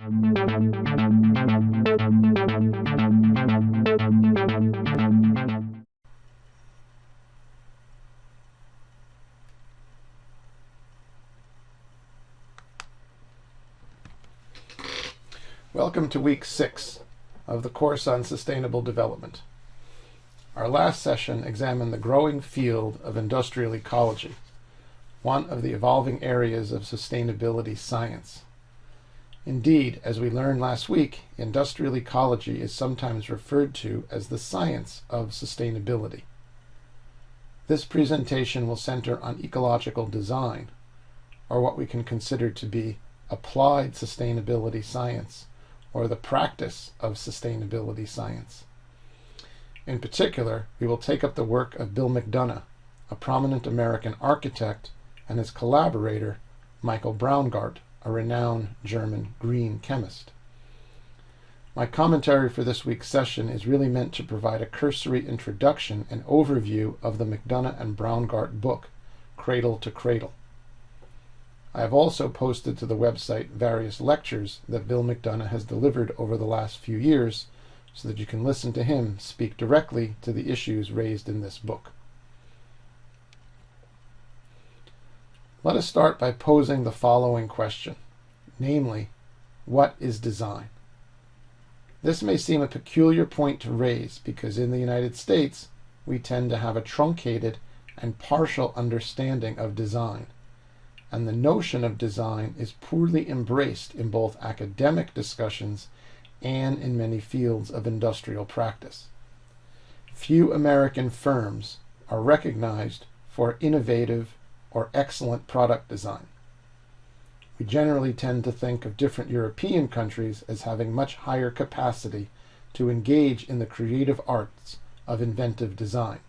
Welcome to week 6 of the course on sustainable development. Our last session examined the growing field of industrial ecology, one of the evolving areas of sustainability science. Indeed, as we learned last week, industrial ecology is sometimes referred to as the science of sustainability. This presentation will center on ecological design, or what we can consider to be applied sustainability science, or the practice of sustainability science. In particular, we will take up the work of Bill McDonough, a prominent American architect, and his collaborator, Michael Braungart, a renowned German green chemist. My commentary for this week's session is really meant to provide a cursory introduction and overview of the McDonough and Braungart book, Cradle to Cradle. I have also posted to the website various lectures that Bill McDonough has delivered over the last few years so that you can listen to him speak directly to the issues raised in this book. Let us start by posing the following question, namely, what is design? This may seem a peculiar point to raise because in the United States we tend to have a truncated and partial understanding of design, and the notion of design is poorly embraced in both academic discussions and in many fields of industrial practice. Few American firms are recognized for innovative or excellent product design. We generally tend to think of different European countries as having much higher capacity to engage in the creative arts of inventive design.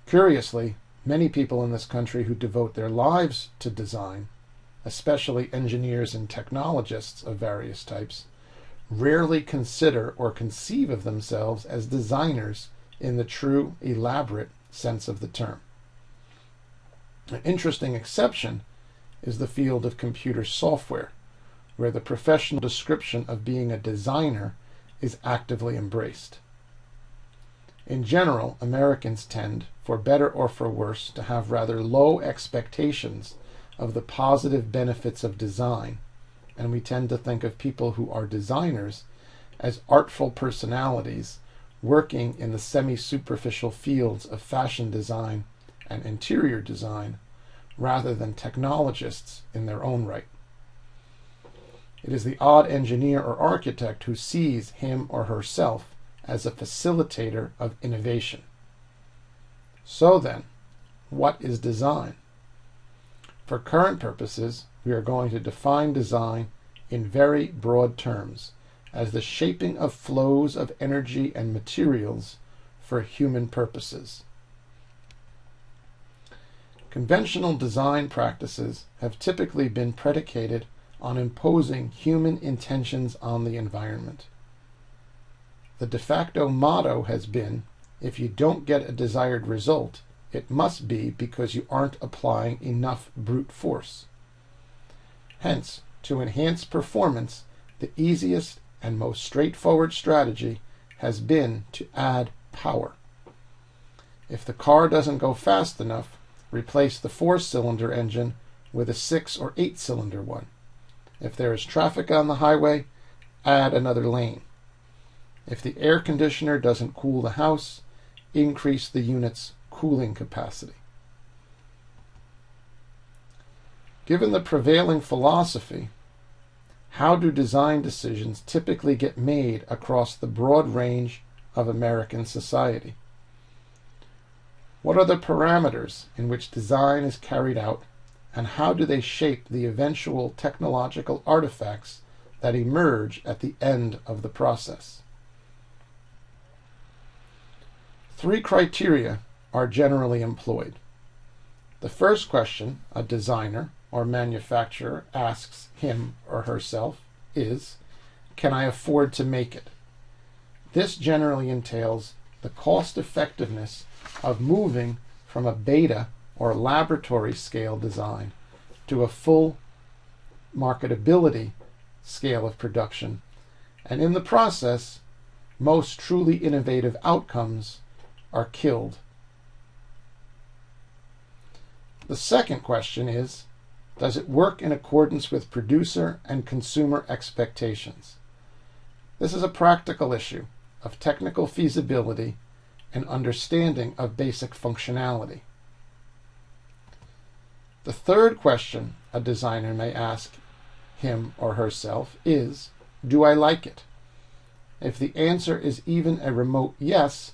Curiously, many people in this country who devote their lives to design, especially engineers and technologists of various types, rarely consider or conceive of themselves as designers in the true, elaborate sense of the term. An interesting exception is the field of computer software, where the professional description of being a designer is actively embraced. In general, Americans tend, for better or for worse, to have rather low expectations of the positive benefits of design, and we tend to think of people who are designers as artful personalities working in the semi-superficial fields of fashion design and interior design, rather than technologists in their own right. It is the odd engineer or architect who sees him or herself as a facilitator of innovation. So then, what is design? For current purposes, we are going to define design in very broad terms as the shaping of flows of energy and materials for human purposes. Conventional design practices have typically been predicated on imposing human intentions on the environment. The de facto motto has been, if you don't get a desired result, it must be because you aren't applying enough brute force. Hence, to enhance performance, the easiest and most straightforward strategy has been to add power. If the car doesn't go fast enough, replace the 4-cylinder engine with a 6 or 8-cylinder one. If there is traffic on the highway, add another lane. If the air conditioner doesn't cool the house, increase the unit's cooling capacity. Given the prevailing philosophy, how do design decisions typically get made across the broad range of American society? What are the parameters in which design is carried out, and how do they shape the eventual technological artifacts that emerge at the end of the process? 3 criteria are generally employed. The first question a designer or manufacturer asks him or herself is, can I afford to make it? This generally entails the cost effectiveness of moving from a beta or laboratory scale design to a full marketability scale of production, and in the process, most truly innovative outcomes are killed. The second question is, does it work in accordance with producer and consumer expectations? This is a practical issue of technical feasibility and understanding of basic functionality. The third question a designer may ask him or herself is, do I like it? If the answer is even a remote yes,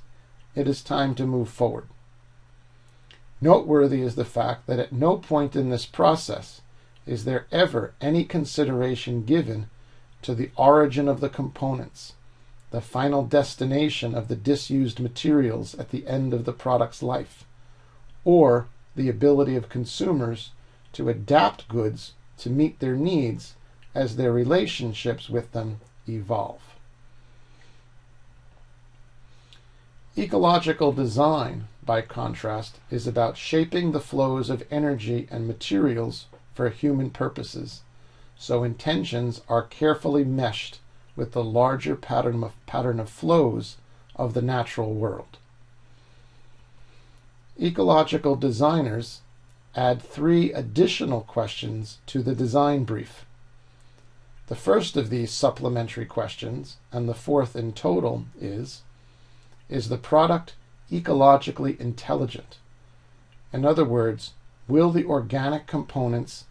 it is time to move forward. Noteworthy is the fact that at no point in this process is there ever any consideration given to the origin of the components, the final destination of the disused materials at the end of the product's life, or the ability of consumers to adapt goods to meet their needs as their relationships with them evolve. Ecological design, by contrast, is about shaping the flows of energy and materials for human purposes, so intentions are carefully meshed with the larger pattern of flows of the natural world. Ecological designers add 3 additional questions to the design brief. The first of these supplementary questions, and the fourth in total, is the product ecologically intelligent? In other words, will the organic components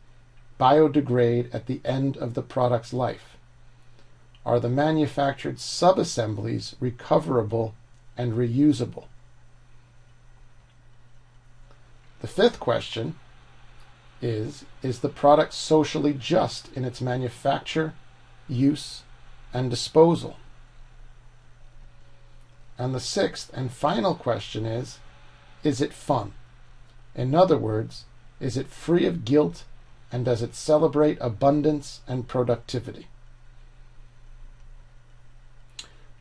biodegrade at the end of the product's life? Are the manufactured subassemblies recoverable and reusable? The fifth question is the product socially just in its manufacture, use, and disposal? And the sixth and final question is it fun? In other words, is it free of guilt, and does it celebrate abundance and productivity?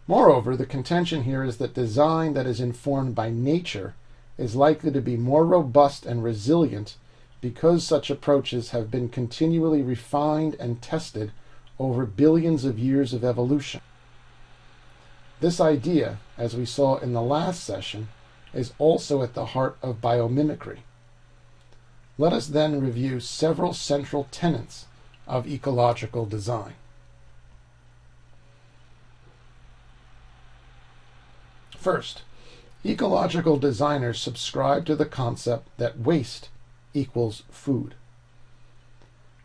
Moreover, the contention here is that design that is informed by nature is likely to be more robust and resilient because such approaches have been continually refined and tested over billions of years of evolution. This idea, as we saw in the last session, is also at the heart of biomimicry. Let us then review several central tenets of ecological design. First, ecological designers subscribe to the concept that waste equals food.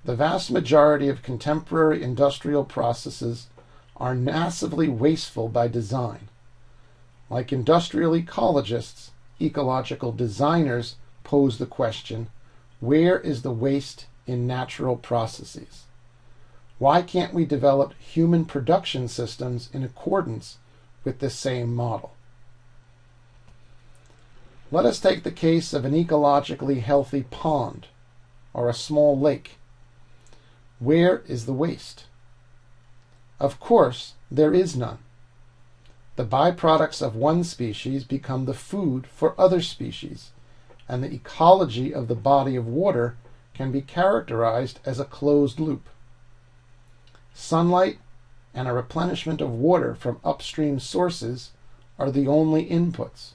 The vast majority of contemporary industrial processes are massively wasteful by design. Like industrial ecologists, ecological designers pose the question, where is the waste in natural processes? Why can't we develop human production systems in accordance with the same model? Let us take the case of an ecologically healthy pond or a small lake. Where is the waste? Of course, there is none. The byproducts of one species become the food for other species, and the ecology of the body of water can be characterized as a closed loop. Sunlight and a replenishment of water from upstream sources are the only inputs.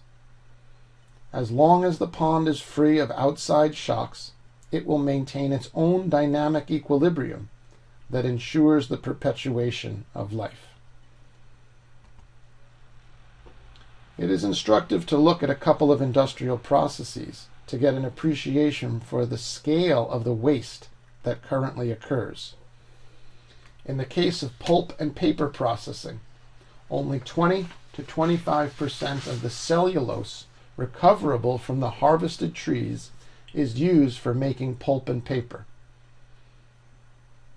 As long as the pond is free of outside shocks, it will maintain its own dynamic equilibrium that ensures the perpetuation of life. It is instructive to look at a couple of industrial processes to get an appreciation for the scale of the waste that currently occurs. In the case of pulp and paper processing, only 20 to 25% of the cellulose recoverable from the harvested trees is used for making pulp and paper.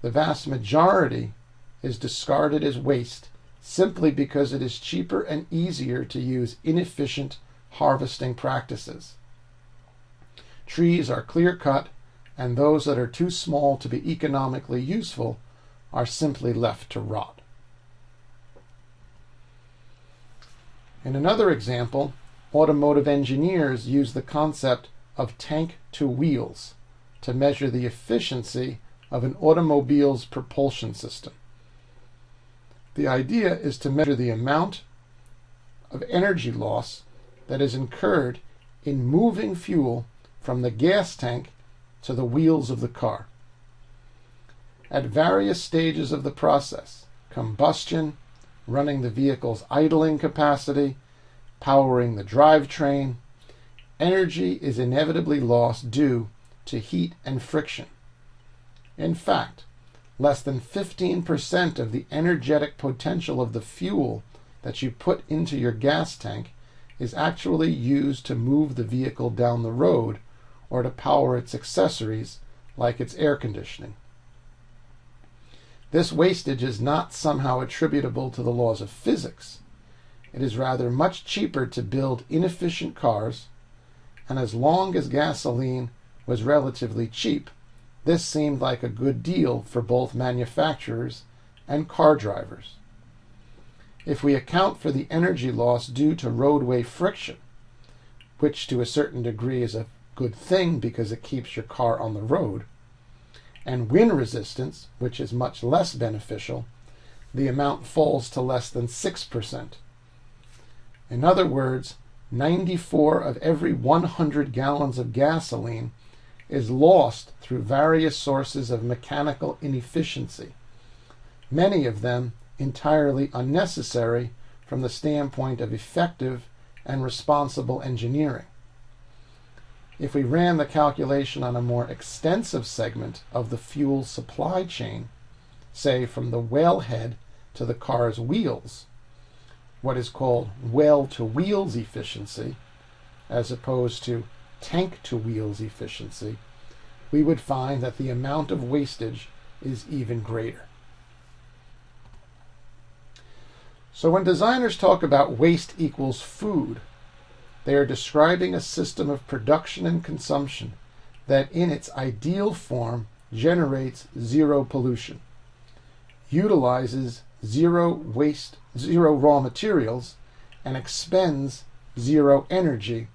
The vast majority is discarded as waste simply because it is cheaper and easier to use inefficient harvesting practices. Trees are clear-cut, and those that are too small to be economically useful are simply left to rot. In another example, automotive engineers use the concept of tank to wheels to measure the efficiency of an automobile's propulsion system, The idea is to measure the amount of energy loss that is incurred in moving fuel from the gas tank to the wheels of the car. At various stages of the process, combustion, running the vehicle's idling capacity, powering the drivetrain, energy is inevitably lost due to heat and friction. In fact, less than 15% of the energetic potential of the fuel that you put into your gas tank is actually used to move the vehicle down the road or to power its accessories like its air conditioning. This wastage is not somehow attributable to the laws of physics. It is rather much cheaper to build inefficient cars, and as long as gasoline was relatively cheap, this seemed like a good deal for both manufacturers and car drivers. If we account for the energy loss due to roadway friction, which to a certain degree is a good thing because it keeps your car on the road, and wind resistance, which is much less beneficial, the amount falls to less than 6%. In other words, 94 of every 100 gallons of gasoline is lost through various sources of mechanical inefficiency, many of them entirely unnecessary from the standpoint of effective and responsible engineering. If we ran the calculation on a more extensive segment of the fuel supply chain, say from the wellhead to the car's wheels, what is called well-to-wheels efficiency, as opposed to tank-to-wheels efficiency, we would find that the amount of wastage is even greater. So when designers talk about waste equals food, they are describing a system of production and consumption that in its ideal form generates zero pollution, utilizes zero waste, zero raw materials, and expends zero energy,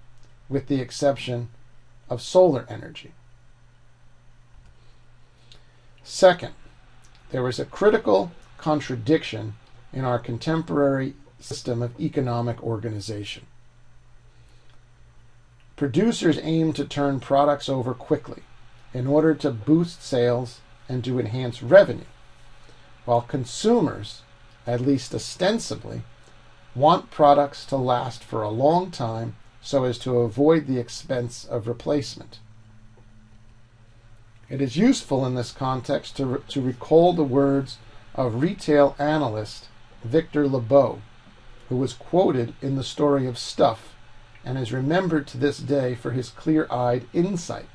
with the exception of solar energy. Second, there is a critical contradiction in our contemporary system of economic organization. Producers aim to turn products over quickly in order to boost sales and to enhance revenue, while consumers, at least ostensibly, want products to last for a long time so as to avoid the expense of replacement. It is useful in this context to recall the words of retail analyst Victor Lebeau, who was quoted in the story of Stuff and is remembered to this day for his clear-eyed insight.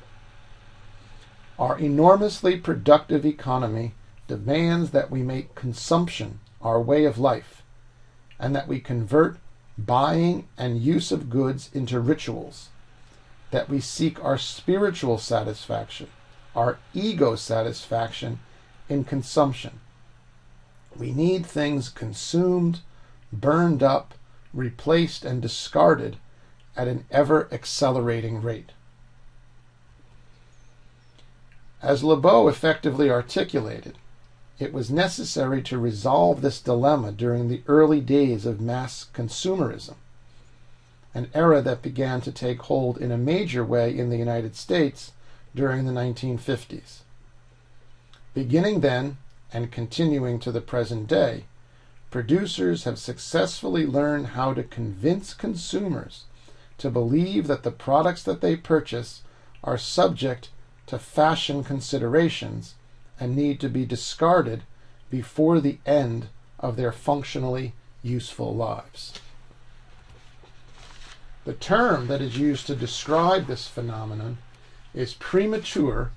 Our enormously productive economy demands that we make consumption our way of life, and that we convert buying and use of goods into rituals, that we seek our spiritual satisfaction, our ego satisfaction in consumption. We need things consumed, burned up, replaced, and discarded at an ever-accelerating rate. As Lebeau effectively articulated, it was necessary to resolve this dilemma during the early days of mass consumerism, an era that began to take hold in a major way in the United States during the 1950s. Beginning then, and continuing to the present day, producers have successfully learned how to convince consumers to believe that the products that they purchase are subject to fashion considerations and need to be discarded before the end of their functionally useful lives. The term that is used to describe this phenomenon is premature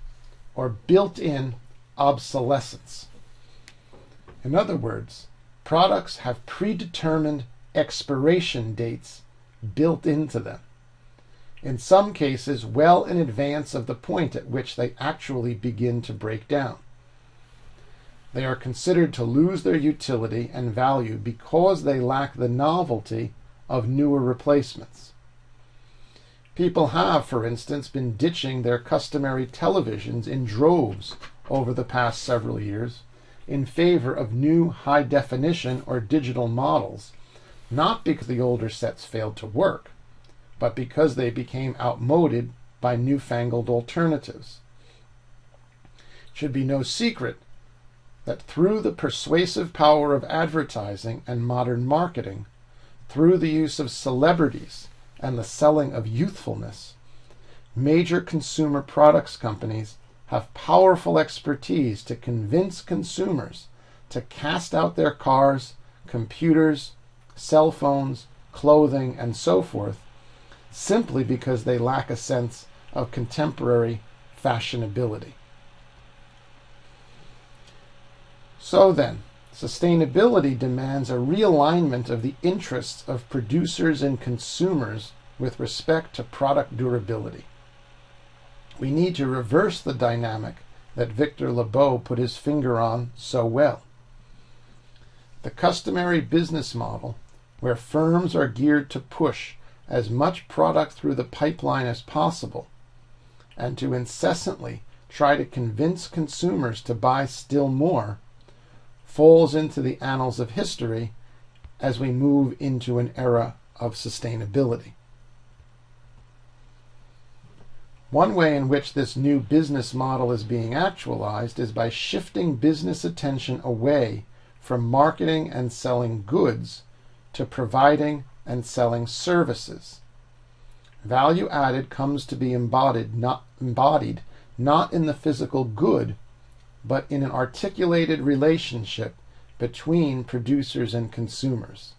or built-in obsolescence. In other words, products have predetermined expiration dates built into them, in some cases well in advance of the point at which they actually begin to break down. They are considered to lose their utility and value because they lack the novelty of newer replacements. People have, for instance, been ditching their customary televisions in droves over the past several years in favor of new high definition or digital models, not because the older sets failed to work, but because they became outmoded by newfangled alternatives. It should be no secret that through the persuasive power of advertising and modern marketing, through the use of celebrities and the selling of youthfulness, major consumer products companies have powerful expertise to convince consumers to cast out their cars, computers, cell phones, clothing, and so forth, simply because they lack a sense of contemporary fashionability. So then, sustainability demands a realignment of the interests of producers and consumers with respect to product durability. We need to reverse the dynamic that Victor Lebeau put his finger on so well. The customary business model, where firms are geared to push as much product through the pipeline as possible, and to incessantly try to convince consumers to buy still more, falls into the annals of history as we move into an era of sustainability. One way in which this new business model is being actualized is by shifting business attention away from marketing and selling goods to providing and selling services. Value added comes to be embodied not in the physical good, but in an articulated relationship between producers and consumers.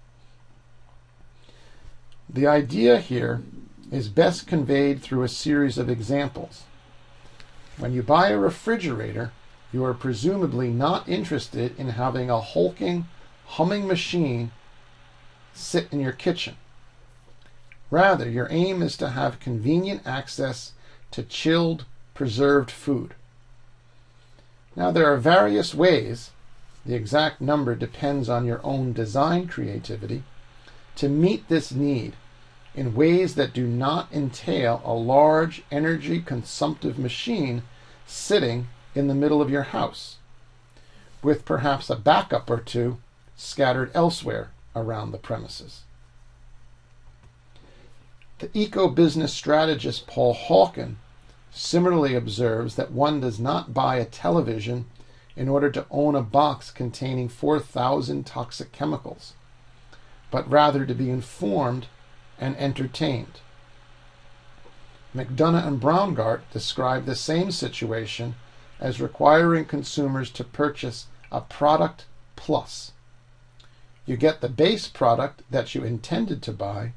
The idea here is best conveyed through a series of examples. When you buy a refrigerator, you are presumably not interested in having a hulking, humming machine sit in your kitchen. Rather, your aim is to have convenient access to chilled, preserved food. Now, there are various ways, the exact number depends on your own design creativity, to meet this need in ways that do not entail a large energy-consumptive machine sitting in the middle of your house, with perhaps a backup or two scattered elsewhere around the premises. The eco-business strategist Paul Hawken similarly observes that one does not buy a television in order to own a box containing 4,000 toxic chemicals, but rather to be informed and entertained. McDonough and Braungart describe the same situation as requiring consumers to purchase a product plus. You get the base product that you intended to buy,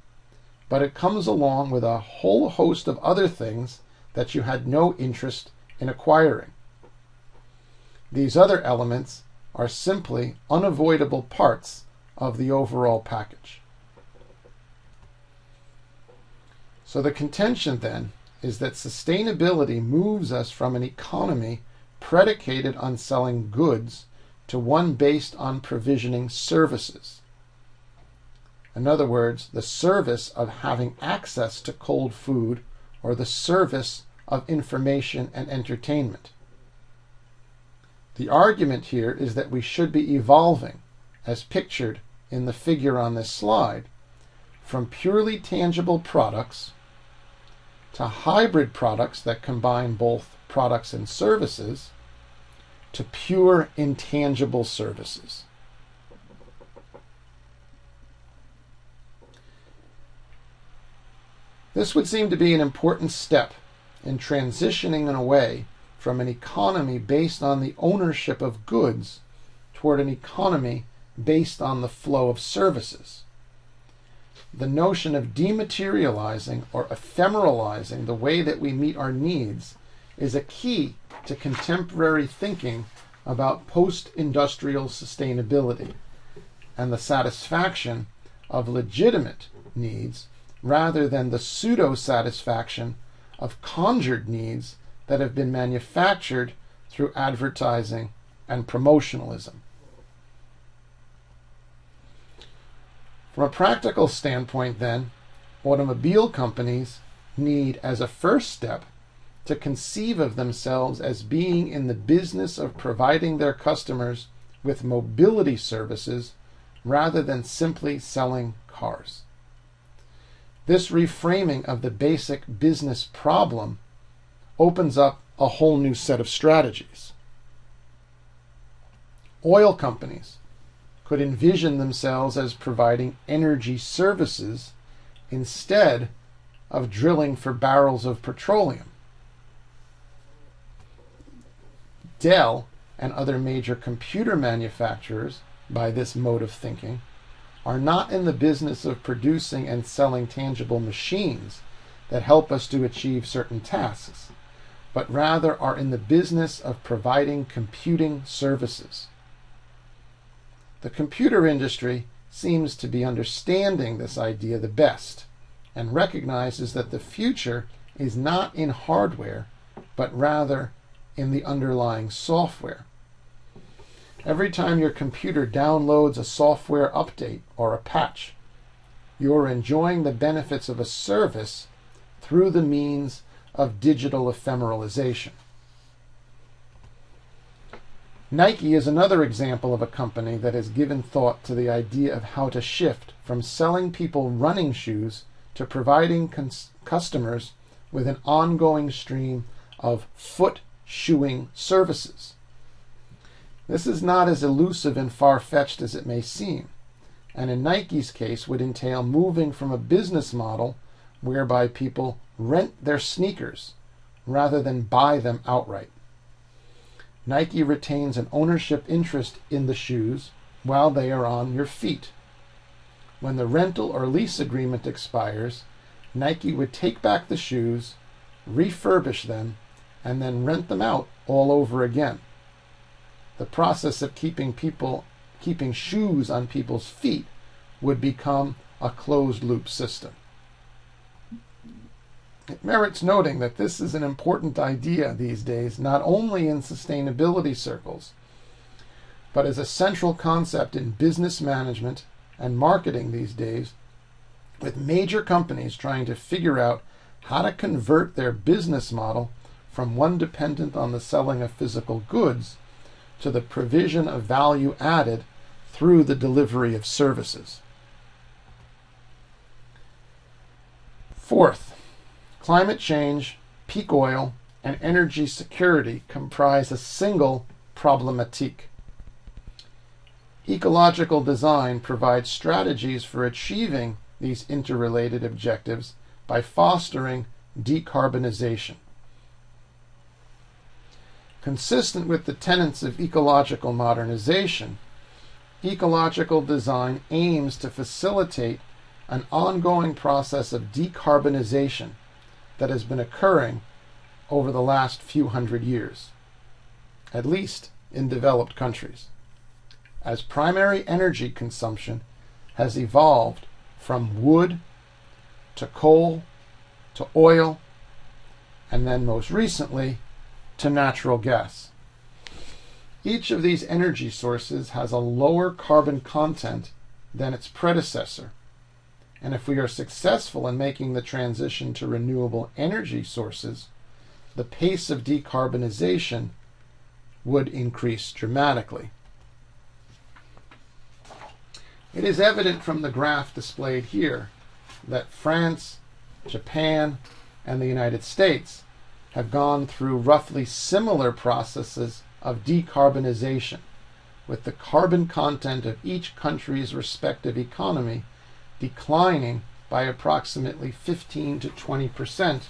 but it comes along with a whole host of other things that you had no interest in acquiring. These other elements are simply unavoidable parts of the overall package. So the contention then is that sustainability moves us from an economy predicated on selling goods to one based on provisioning services. In other words, the service of having access to cold food or the service of information and entertainment. The argument here is that we should be evolving, as pictured in the figure on this slide, from purely tangible products to hybrid products that combine both products and services to pure intangible services. This would seem to be an important step in transitioning away from an economy based on the ownership of goods toward an economy based on the flow of services. The notion of dematerializing or ephemeralizing the way that we meet our needs is a key to contemporary thinking about post-industrial sustainability and the satisfaction of legitimate needs rather than the pseudo-satisfaction of conjured needs that have been manufactured through advertising and promotionalism. From a practical standpoint, then, automobile companies need, as a first step, to conceive of themselves as being in the business of providing their customers with mobility services rather than simply selling cars. This reframing of the basic business problem opens up a whole new set of strategies. Oil companies could envision themselves as providing energy services instead of drilling for barrels of petroleum. Dell and other major computer manufacturers, by this mode of thinking, are not in the business of producing and selling tangible machines that help us to achieve certain tasks, but rather are in the business of providing computing services. The computer industry seems to be understanding this idea the best and recognizes that the future is not in hardware, but rather in the underlying software. Every time your computer downloads a software update or a patch, you're enjoying the benefits of a service through the means of digital ephemeralization. Nike is another example of a company that has given thought to the idea of how to shift from selling people running shoes to providing customers with an ongoing stream of foot shoeing services. This is not as elusive and far-fetched as it may seem, and in Nike's case would entail moving from a business model whereby people rent their sneakers rather than buy them outright. Nike retains an ownership interest in the shoes while they are on your feet. When the rental or lease agreement expires, Nike would take back the shoes, refurbish them, and then rent them out all over again. The process of keeping shoes on people's feet would become a closed-loop system. It merits noting that this is an important idea these days, not only in sustainability circles, but as a central concept in business management and marketing these days, with major companies trying to figure out how to convert their business model from one dependent on the selling of physical goods to the provision of value added through the delivery of services. Fourth, climate change, peak oil, and energy security comprise a single problematique. Ecological design provides strategies for achieving these interrelated objectives by fostering decarbonization. Consistent with the tenets of ecological modernization, ecological design aims to facilitate an ongoing process of decarbonization that has been occurring over the last few hundred years, at least in developed countries, as primary energy consumption has evolved from wood to coal to oil, and then most recently to natural gas. Each of these energy sources has a lower carbon content than its predecessor, and if we are successful in making the transition to renewable energy sources, the pace of decarbonization would increase dramatically. It is evident from the graph displayed here that France, Japan, and the United States have gone through roughly similar processes of decarbonization, with the carbon content of each country's respective economy declining by approximately 15 to 20%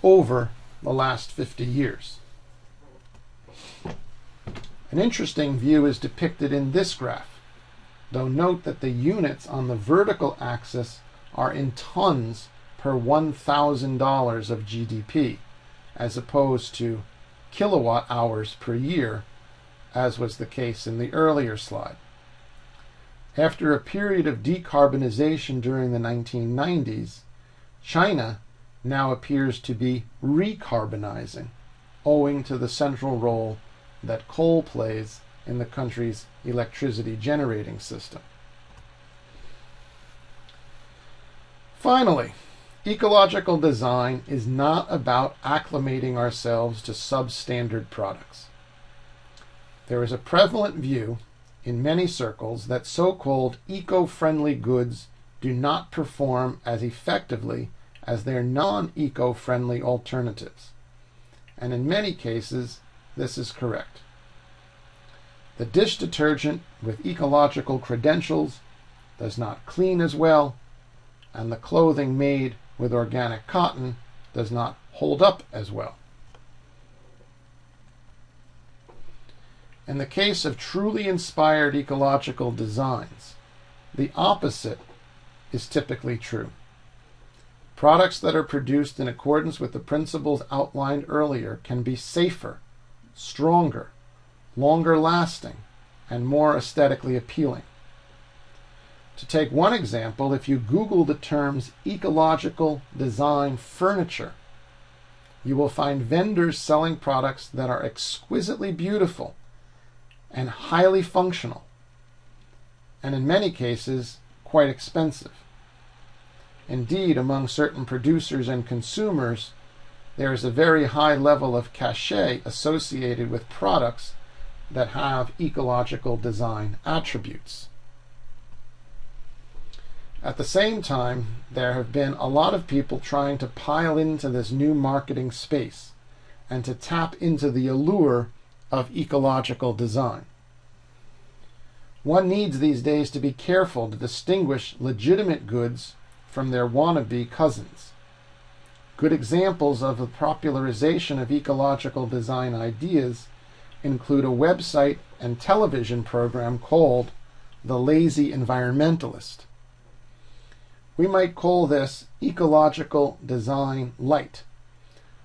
over the last 50 years. An interesting view is depicted in this graph, though note that the units on the vertical axis are in tons per $1,000 of GDP, as opposed to kilowatt hours per year, as was the case in the earlier slide. After a period of decarbonization during the 1990s, China now appears to be recarbonizing, owing to the central role that coal plays in the country's electricity generating system. Finally, ecological design is not about acclimating ourselves to substandard products. There is a prevalent view in many circles that so-called eco-friendly goods do not perform as effectively as their non-eco-friendly alternatives. And in many cases, this is correct. The dish detergent with ecological credentials does not clean as well, and the clothing made with organic cotton does not hold up as well. In the case of truly inspired ecological designs, the opposite is typically true. Products that are produced in accordance with the principles outlined earlier can be safer, stronger, longer lasting, and more aesthetically appealing. To take one example, if you Google the terms ecological design furniture, you will find vendors selling products that are exquisitely beautiful and highly functional, and in many cases, quite expensive. Indeed, among certain producers and consumers, there is a very high level of cachet associated with products that have ecological design attributes. At the same time, there have been a lot of people trying to pile into this new marketing space and to tap into the allure of ecological design. One needs these days to be careful to distinguish legitimate goods from their wannabe cousins. Good examples of the popularization of ecological design ideas include a website and television program called The Lazy Environmentalist. We might call this ecological design light,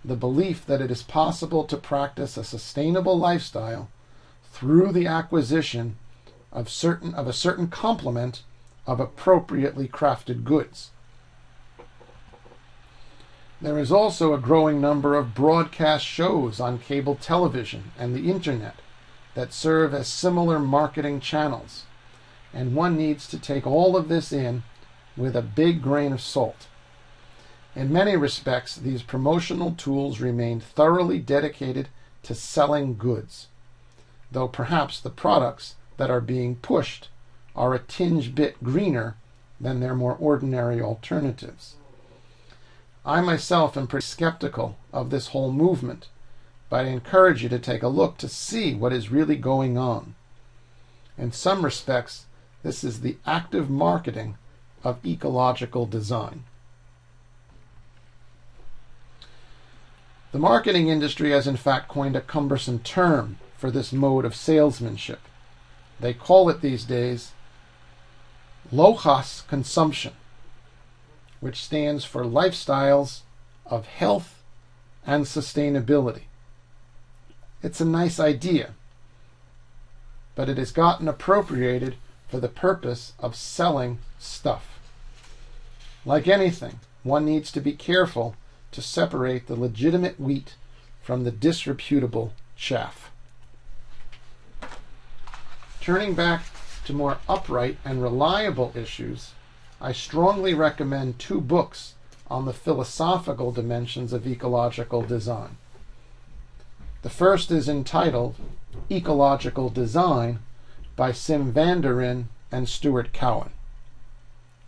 the belief that it is possible to practice a sustainable lifestyle through the acquisition of a certain complement of appropriately crafted goods. There is also a growing number of broadcast shows on cable television and the internet that serve as similar marketing channels, and one needs to take all of this in with a big grain of salt. In many respects, these promotional tools remain thoroughly dedicated to selling goods, though perhaps the products that are being pushed are a tinge bit greener than their more ordinary alternatives. I myself am pretty skeptical of this whole movement, but I encourage you to take a look to see what is really going on. In some respects, this is the active marketing of ecological design. The marketing industry has in fact coined a cumbersome term for this mode of salesmanship. They call it these days low-cost consumption, which stands for lifestyles of health and sustainability. It's a nice idea, but it has gotten appropriated for the purpose of selling stuff. Like anything, one needs to be careful to separate the legitimate wheat from the disreputable chaff. Turning back to more upright and reliable issues, I strongly recommend two books on the philosophical dimensions of ecological design. The first is entitled Ecological Design by Sim van der Ijn and Stuart Cowan,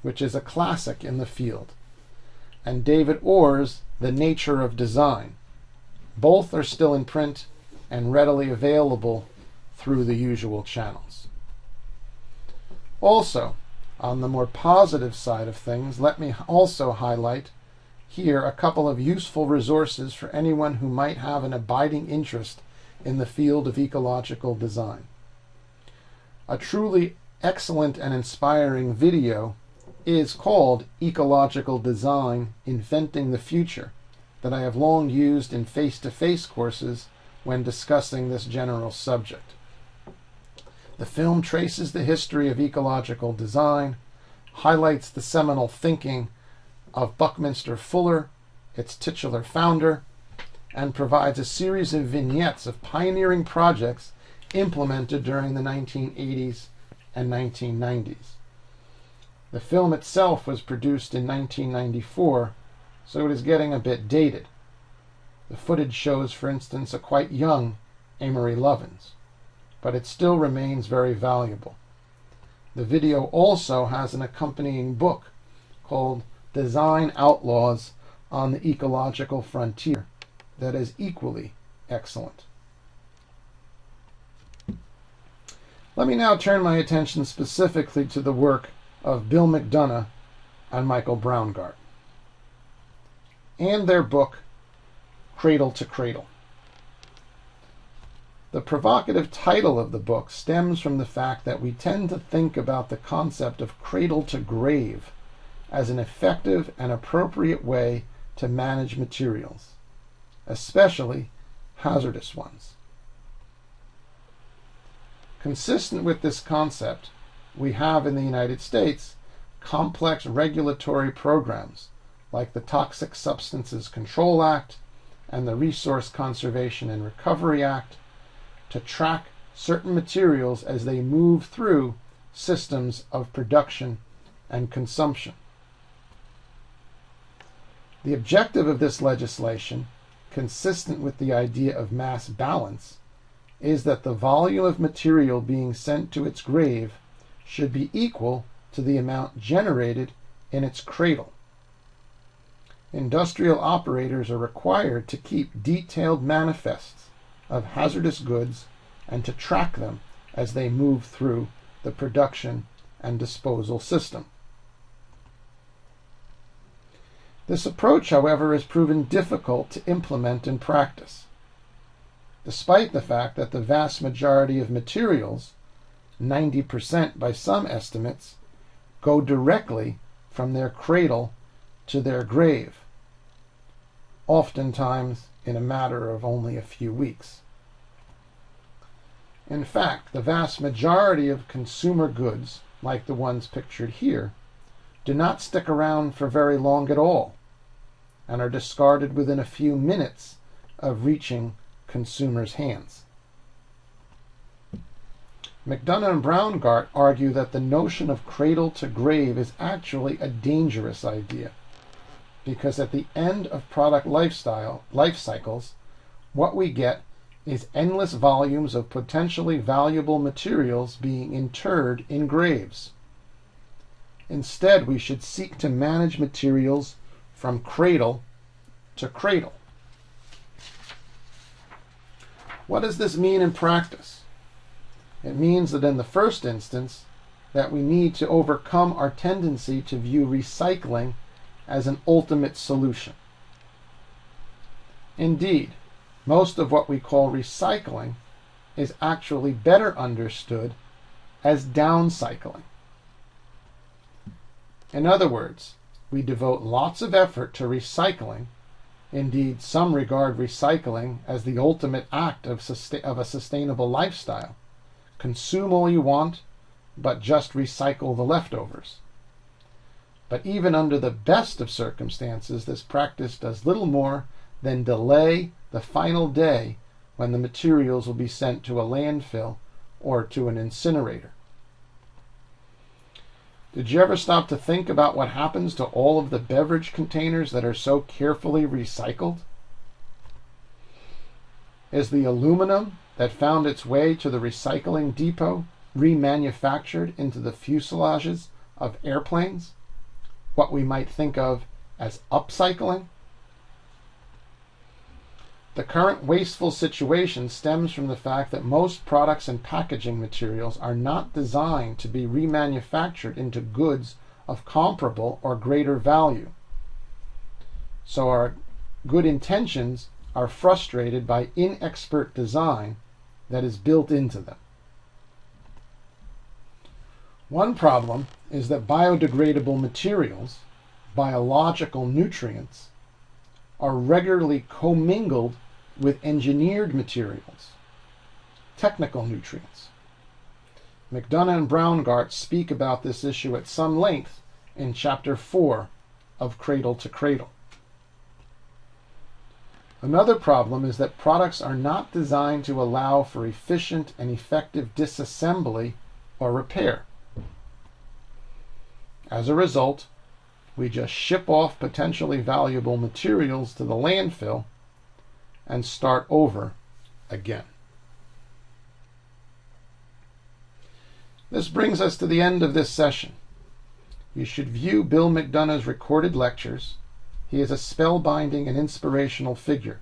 which is a classic in the field, and David Orr's The Nature of Design. Both are still in print and readily available through the usual channels. Also, on the more positive side of things, let me also highlight here a couple of useful resources for anyone who might have an abiding interest in the field of ecological design. A truly excellent and inspiring video is called Ecological Design: Inventing the Future, that I have long used in face-to-face courses when discussing this general subject. The film traces the history of ecological design, highlights the seminal thinking of Buckminster Fuller, its titular founder, and provides a series of vignettes of pioneering projects implemented during the 1980s and 1990s. The film itself was produced in 1994, so it is getting a bit dated. The footage shows, for instance, a quite young Amory Lovins. but it still remains very valuable. The video also has an accompanying book called Design Outlaws on the Ecological Frontier that is equally excellent. Let me now turn my attention specifically to the work of Bill McDonough and Michael Braungart and their book Cradle to Cradle. The provocative title of the book stems from the fact that we tend to think about the concept of cradle to grave as an effective and appropriate way to manage materials, especially hazardous ones. Consistent with this concept, we have in the United States complex regulatory programs like the Toxic Substances Control Act and the Resource Conservation and Recovery Act to track certain materials as they move through systems of production and consumption. The objective of this legislation, consistent with the idea of mass balance, is that the volume of material being sent to its grave should be equal to the amount generated in its cradle. Industrial operators are required to keep detailed manifests of hazardous goods and to track them as they move through the production and disposal system. This approach, however, has proven difficult to implement in practice, despite the fact that the vast majority of materials, 90% by some estimates, go directly from their cradle to their grave, oftentimes in a matter of only a few weeks. In fact, the vast majority of consumer goods, like the ones pictured here, do not stick around for very long at all and are discarded within a few minutes of reaching consumers' hands. McDonough and Braungart argue that the notion of cradle to grave is actually a dangerous idea, because at the end of product life cycles, what we get is endless volumes of potentially valuable materials being interred in graves. Instead, we should seek to manage materials from cradle to cradle. What does this mean in practice? It means that in the first instance, that we need to overcome our tendency to view recycling as an ultimate solution. Indeed, most of what we call recycling is actually better understood as downcycling. In other words, we devote lots of effort to recycling. Indeed, some regard recycling as the ultimate act of a sustainable lifestyle. Consume all you want, but just recycle the leftovers. But even under the best of circumstances, this practice does little more than delay the final day when the materials will be sent to a landfill or to an incinerator. Did you ever stop to think about what happens to all of the beverage containers that are so carefully recycled? Is the aluminum that found its way to the recycling depot remanufactured into the fuselages of airplanes, what we might think of as upcycling? The current wasteful situation stems from the fact that most products and packaging materials are not designed to be remanufactured into goods of comparable or greater value. So our good intentions are frustrated by inexpert design that is built into them. One problem is that biodegradable materials, biological nutrients, are regularly commingled with engineered materials, technical nutrients. McDonough and Braungart speak about this issue at some length in Chapter 4 of Cradle to Cradle. Another problem is that products are not designed to allow for efficient and effective disassembly or repair. As a result, we just ship off potentially valuable materials to the landfill and start over again. This brings us to the end of this session. You should view Bill McDonough's recorded lectures. He is a spellbinding and inspirational figure.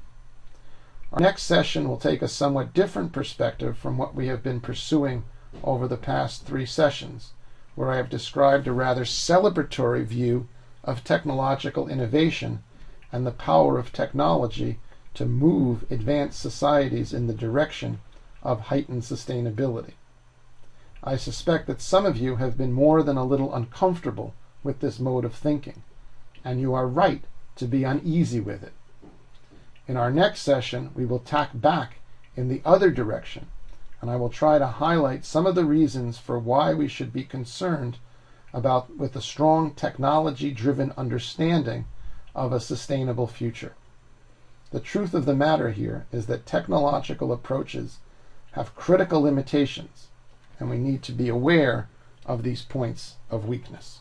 Our next session will take a somewhat different perspective from what we have been pursuing over the past 3 sessions, where I have described a rather celebratory view of technological innovation and the power of technology to move advanced societies in the direction of heightened sustainability. I suspect that some of you have been more than a little uncomfortable with this mode of thinking, and you are right to be uneasy with it. In our next session, we will tack back in the other direction, and I will try to highlight some of the reasons for why we should be concerned with a strong technology-driven understanding of a sustainable future. The truth of the matter here is that technological approaches have critical limitations, and we need to be aware of these points of weakness.